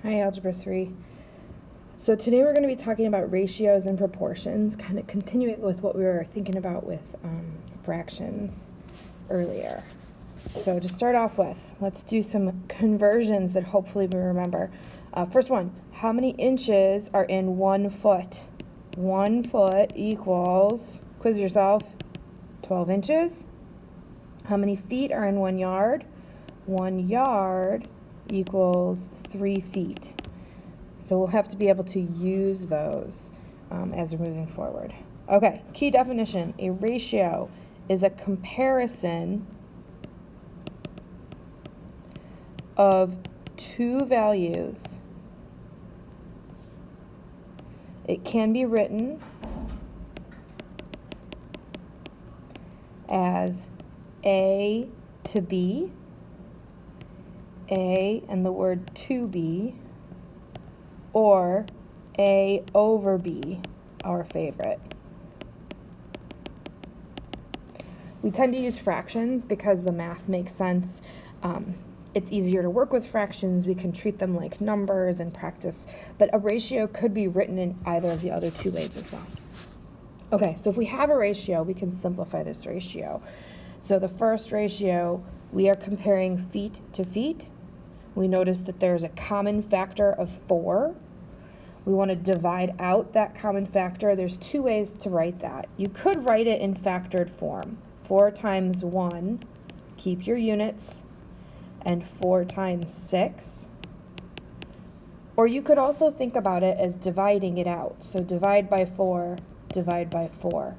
Hi, Algebra 3. So today we're going to be talking about ratios and proportions, kind of continuing with what we were thinking about with fractions earlier. So to start off with, let's do some conversions that hopefully we remember. First one, how many inches are in 1 foot? 1 foot equals, quiz yourself, 12 inches. How many feet are in 1 yard? 1 yard equals 3 feet. So we'll have to be able to use those as we're moving forward. Okay, key definition. A ratio is a comparison of two values. It can be written as A to B, A and the word to B, or A over B, our favorite. We tend to use fractions because the math makes sense. It's easier to work with fractions. We can treat them like numbers and practice, but a ratio could be written in either of the other two ways as well. Okay, so if we have a ratio, we can simplify this ratio. So the first ratio, we are comparing feet to feet. We notice that there's a common factor of 4. We want to divide out that common factor. There's two ways to write that. You could write it in factored form. 4 times 1, keep your units, and 4 times 6. Or you could also think about it as dividing it out. So divide by 4, divide by 4.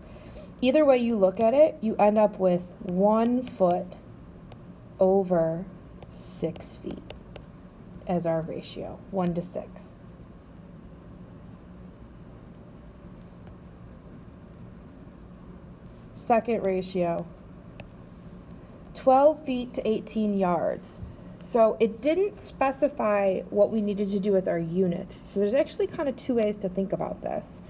Either way you look at it, you end up with 1 foot over 6 feet as our ratio, 1 to 6. Second ratio, 12 feet to 18 yards. So it didn't specify what we needed to do with our units. So there's actually kind of two ways to think about this.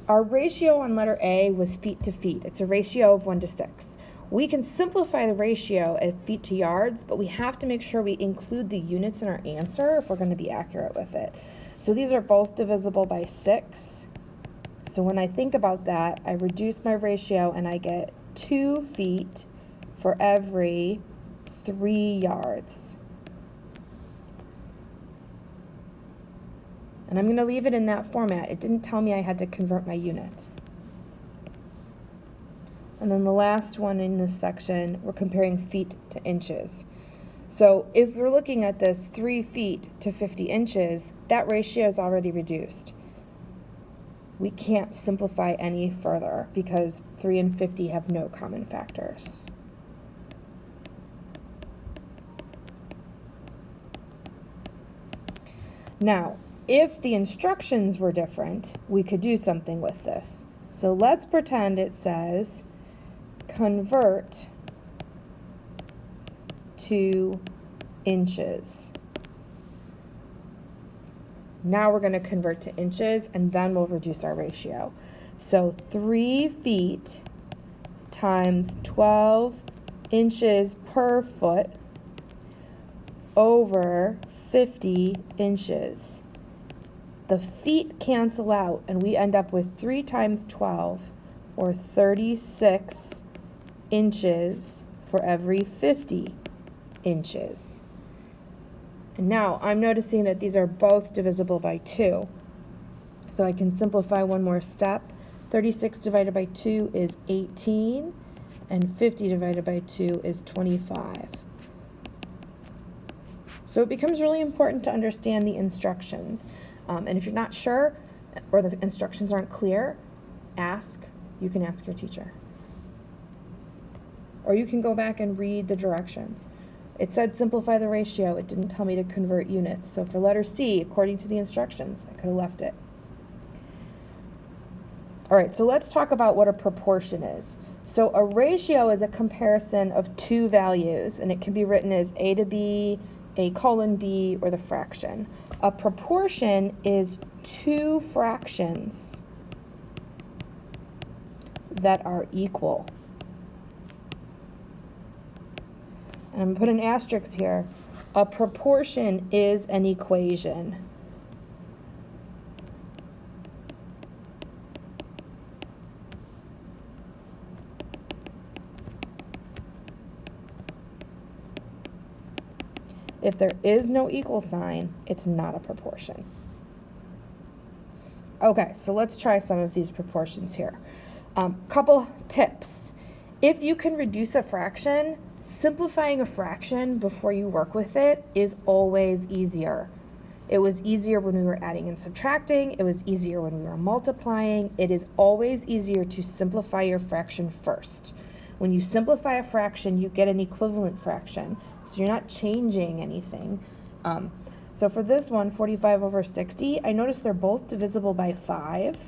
Our ratio on letter A was feet to feet. It's a ratio of 1 to 6. We can simplify the ratio as feet to yards, but we have to make sure we include the units in our answer if we're going to be accurate with it. So these are both divisible by 6. So when I think about that, I reduce my ratio and I get 2 feet for every 3 yards. And I'm going to leave it in that format. It didn't tell me I had to convert my units. And then the last one in this section, we're comparing feet to inches. So if we're looking at this 3 feet to 50 inches, that ratio is already reduced. We can't simplify any further because 3 and 50 have no common factors. Now, if the instructions were different, we could do something with this. So let's pretend it says convert to inches. Now we're going to convert to inches and then we'll reduce our ratio. So 3 feet times 12 inches per foot over 50 inches. The feet cancel out and we end up with 3 times 12 or 36 inches for every 50 inches. And now I'm noticing that these are both divisible by 2. So I can simplify one more step. 36 divided by 2 is 18, and 50 divided by 2 is 25. So it becomes really important to understand the instructions. And if you're not sure or the instructions aren't clear, you can ask your teacher. Or you can go back and read the directions. It said simplify the ratio. It didn't tell me to convert units. So for letter C, according to the instructions, I could have left it. All right, so let's talk about what a proportion is. So a ratio is a comparison of two values, and it can be written as A to B, A colon B, or the fraction. A proportion is two fractions that are equal. And I'm going to put an asterisk here. A proportion is an equation. If there is no equal sign, it's not a proportion. Okay, so let's try some of these proportions here. Couple tips. If you can reduce a fraction, simplifying a fraction before you work with it is always easier. It was easier when we were adding and subtracting. It was easier when we were multiplying. It is always easier to simplify your fraction first. When you simplify a fraction, you get an equivalent fraction. So you're not changing anything. So for this one, 45 over 60, I notice they're both divisible by 5.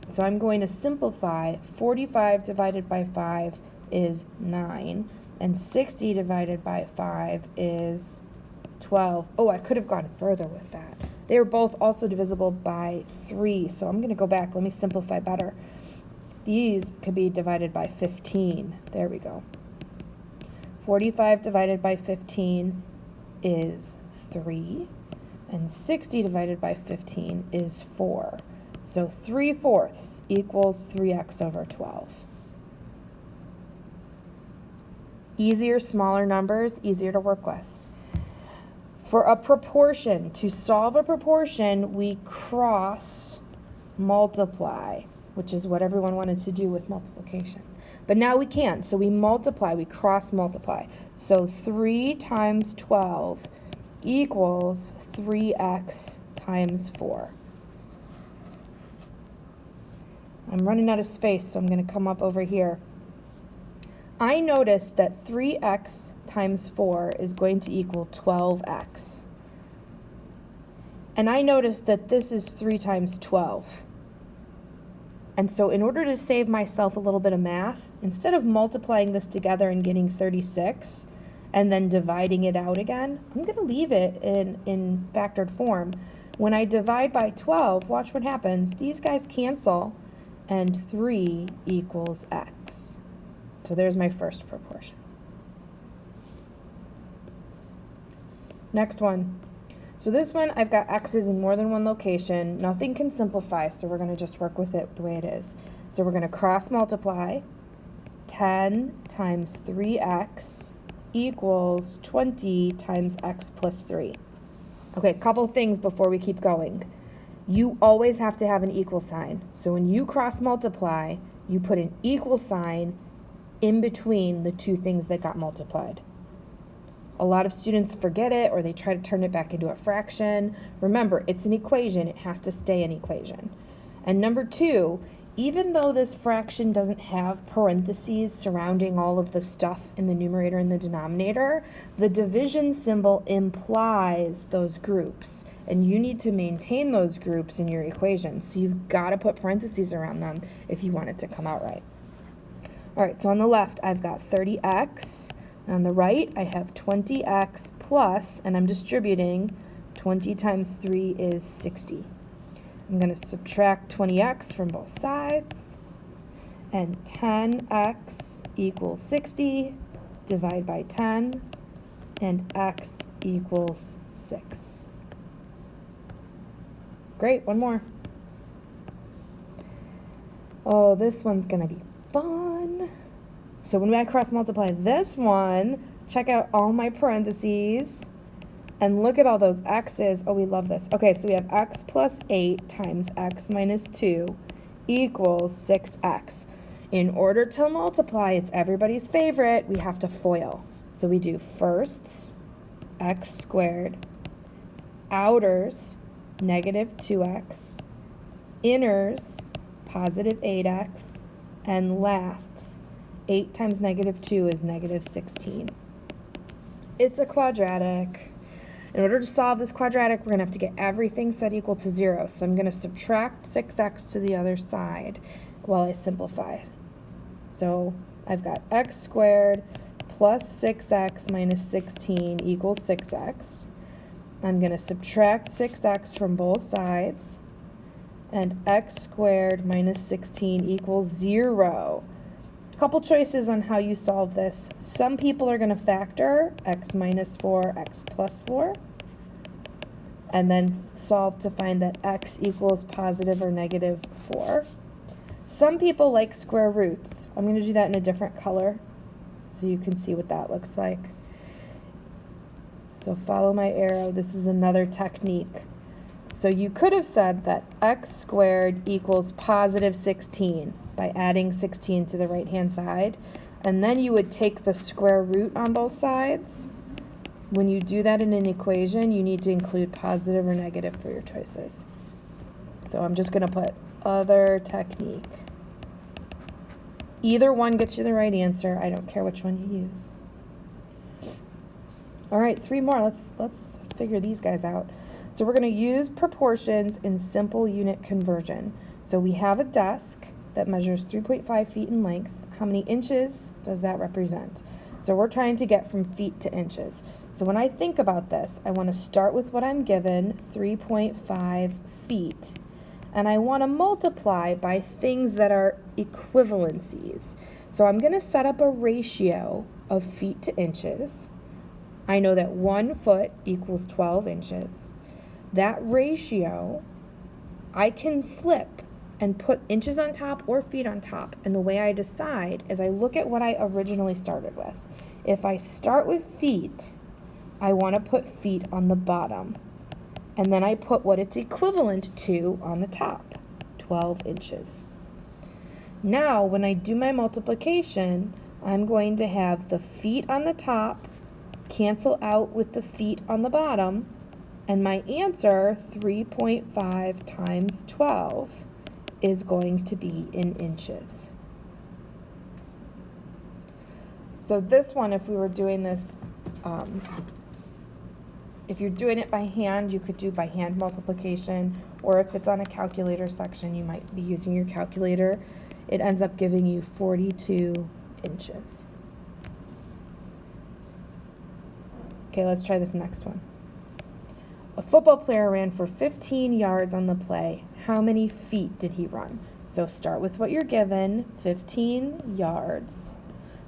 So I'm going to simplify. 45 divided by 5 is 9, and 60 divided by 5 is 12. Oh, I could have gone further with that. They were both also divisible by 3, so I'm going to go back. Let me simplify better. These could be divided by 15. There we go. 45 divided by 15 is 3, and 60 divided by 15 is 4. So 3/4 equals 3x over 12. Easier, smaller numbers, easier to work with. For a proportion, to solve a proportion, we cross multiply, which is what everyone wanted to do with multiplication. But now we can, so we multiply, we cross multiply. So 3 times 12 equals 3x times 4. I'm running out of space, so I'm going to come up over here. I noticed that 3x times 4 is going to equal 12x. And I noticed that this is 3 times 12. And so in order to save myself a little bit of math, instead of multiplying this together and getting 36 and then dividing it out again, I'm going to leave it in factored form. When I divide by 12, watch what happens. These guys cancel, and 3 equals x. So there's my first proportion. Next one. So this one, I've got x's in more than one location. Nothing can simplify, so we're going to just work with it the way it is. So we're going to cross multiply. 10 times 3x equals 20 times x plus 3. Okay, a couple things before we keep going. You always have to have an equal sign. So when you cross multiply, you put an equal sign in between the two things that got multiplied. A lot of students forget it, or they try to turn it back into a fraction. Remember, it's an equation. It has to stay an equation. And number two, even though this fraction doesn't have parentheses surrounding all of the stuff in the numerator and the denominator, the division symbol implies those groups. And you need to maintain those groups in your equation. So you've got to put parentheses around them if you want it to come out right. All right, so on the left, I've got 30x. And on the right, I have 20x plus, and I'm distributing, 20 times 3 is 60. I'm going to subtract 20x from both sides. And 10x equals 60. Divide by 10. And x equals 6. Great, one more. Oh, this one's going to be fun. So when I cross multiply this one, check out all my parentheses and look at all those x's. Oh, we love this. Okay, so we have x plus 8 times x minus 2 equals 6x. In order to multiply, it's everybody's favorite, we have to FOIL. So we do firsts, x squared, outers, negative 2x, inners, positive 8x, and lasts, 8 times negative 2 is negative 16. It's a quadratic. In order to solve this quadratic, we're going to have to get everything set equal to 0. So I'm going to subtract 6x to the other side while I simplify. So I've got x squared plus 6x minus 16 equals 6x. I'm going to subtract 6x from both sides, and x squared minus 16 equals 0. Couple choices on how you solve this. Some people are going to factor x minus 4, x plus 4, and then solve to find that x equals positive or negative 4. Some people like square roots. I'm going to do that in a different color so you can see what that looks like. So follow my arrow. This is another technique. So you could have said that x squared equals positive 16 by adding 16 to the right-hand side, and then you would take the square root on both sides. When you do that in an equation, you need to include positive or negative for your choices. So I'm just going to put other technique. Either one gets you the right answer. I don't care which one you use. All right, 3 more. Let's figure these guys out. So we're going to use proportions in simple unit conversion. So we have a desk that measures 3.5 feet in length. How many inches does that represent? So we're trying to get from feet to inches. So when I think about this, I want to start with what I'm given, 3.5 feet. And I want to multiply by things that are equivalencies. So I'm going to set up a ratio of feet to inches. I know that 1 foot equals 12 inches. That ratio, I can flip and put inches on top or feet on top. And the way I decide is I look at what I originally started with. If I start with feet, I want to put feet on the bottom. And then I put what it's equivalent to on the top, 12 inches. Now, when I do my multiplication, I'm going to have the feet on the top cancel out with the feet on the bottom, and my answer, 3.5 times 12, is going to be in inches. So this one, if we were doing this, if you're doing it by hand, you could do by hand multiplication, or if it's on a calculator section, you might be using your calculator. It ends up giving you 42 inches. Okay, let's try this next one. A football player ran for 15 yards on the play. How many feet did he run? So start with what you're given, 15 yards.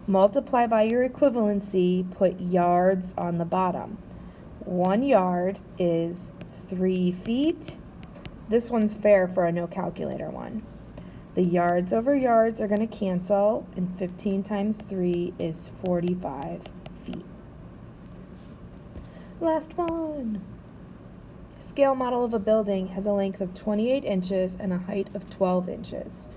Multiply by your equivalency, put yards on the bottom. 1 yard is 3 feet. This one's fair for a no calculator one. The yards over yards are going to cancel, and 15 times 3 is 45 feet. Last one. A scale model of a building has a length of 28 inches and a height of 12 inches.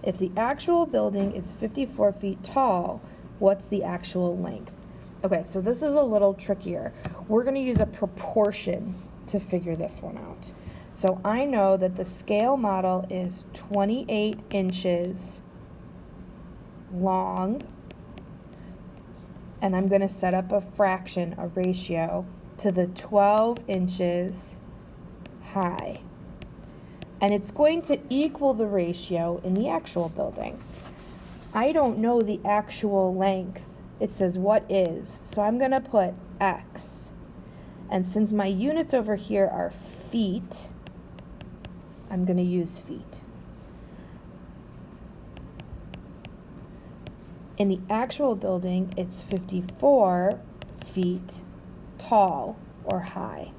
If the actual building is 54 feet tall, what's the actual length? Okay, so this is a little trickier. We're going to use a proportion to figure this one out. So I know that the scale model is 28 inches long, and I'm going to set up a fraction, a ratio, to the 12 inches high. And it's going to equal the ratio in the actual building. I don't know the actual length. It says what is, so I'm going to put x. And since my units over here are feet, I'm going to use feet. In the actual building, it's 54 feet tall or high.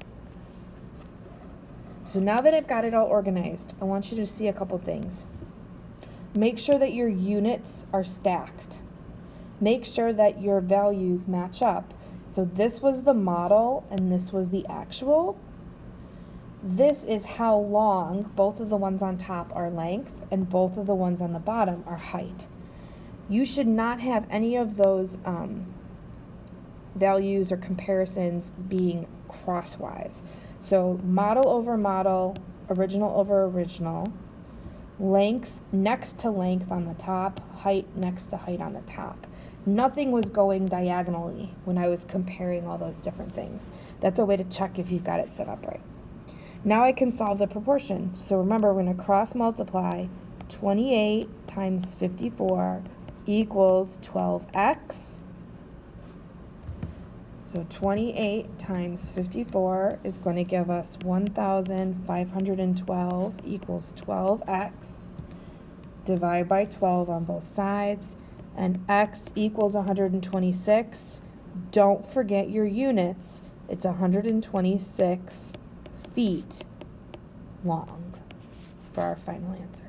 So now that I've got it all organized, I want you to see a couple things. Make sure that your units are stacked. Make sure that your values match up. So this was the model and this was the actual. This is how long both of the ones on top are length and both of the ones on the bottom are height. You should not have any of those values or comparisons being crosswise. So model over model, original over original, length next to length on the top, height next to height on the top. Nothing was going diagonally when I was comparing all those different things. That's a way to check if you've got it set up right. Now I can solve the proportion. So remember, we're going to cross multiply. 28 times 54 equals 12x. So 28 times 54 is going to give us 1,512 equals 12x. Divide by 12 on both sides, and x equals 126, don't forget your units. It's 126 feet long for our final answer.